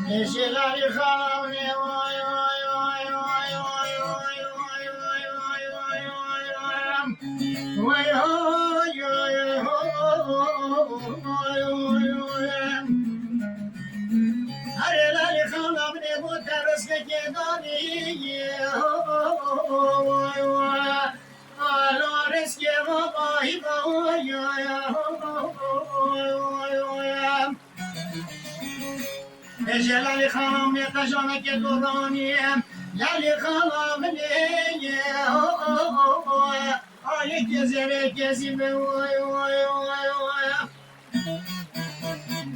شغالي خلوني جلالی خانم یتجانه که دورانیم لالی خانم نیه آیه که زره کسی به وای وای وای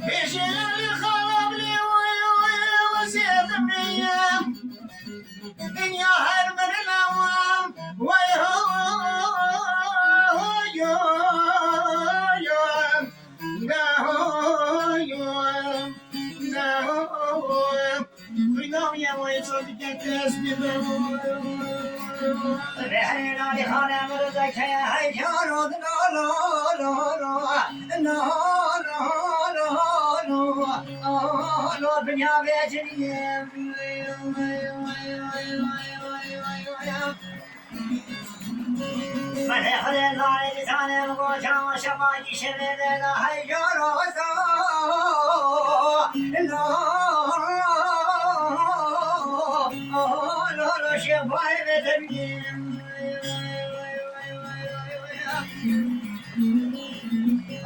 وای جلالی خانم لی وای وای وزیدم نیم دنیا هر من نوام وای رحنا لخانة مرزك يا هيجارود لا لا لا لا لا لا لا لا بنيا بيجري من خد الله لسانه وجا شماي شبه لا هيجارود لا شفاي بدنيم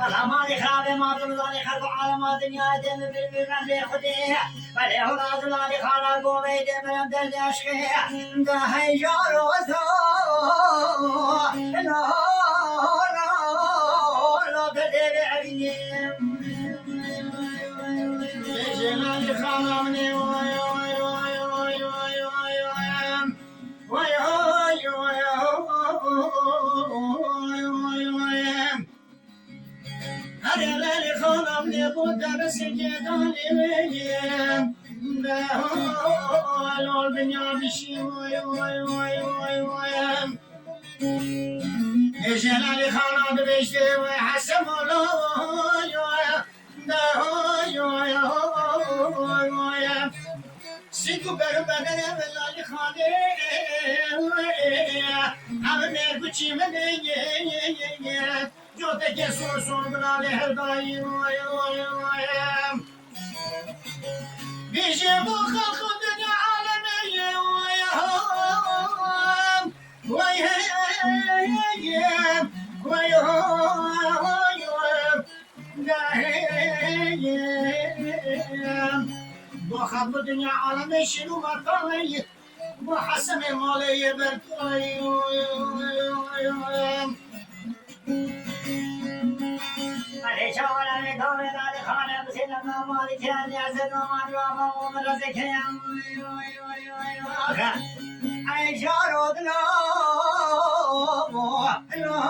الأماني خابي ما تمضاني خلق عالما دنيا دم بالبرم لخديه فليه راز الله خالا قومي دم درد عشقيه ده هيجار وثو لا لا لا بدل عبيم جلالي خالا مني درس جدالي ويم لول بنيا بشي وي وي وي وي ويم جلالي خانا ببشتي وحسم الله ويم سيكو بربنا بلالي خاني عمر بچي من جو ته کې سور بناله هداي وای وای وای بيجي بو خلق الدنيا عالمية وای وای وای بو خلق الدنيا عالمية شنو مطلعي بو حسن مالي بركاي شاورا من دور دار خانه بسیار نمازی چند از نماز و مام رزکیم ای شارود لا لا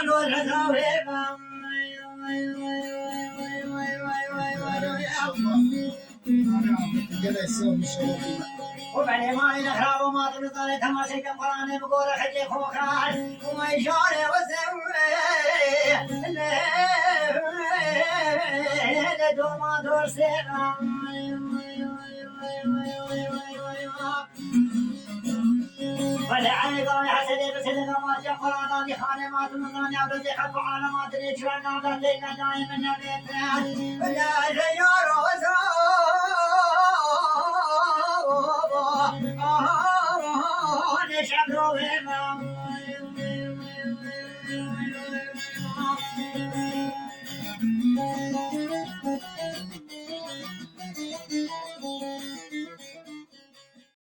لو رزاویم وبعدين ما نخرب وما تنطلع تماسك قرآن بقول خلي خوخال وما يشاري وسوي لا دوما دور سيرام ولا عيني قال حسدي بسدنا ما جاء قرآن خانه ما تنطلع يعبد يحب على ما تريد شو أنا لينا دائما نبيت ولا ريار وسوي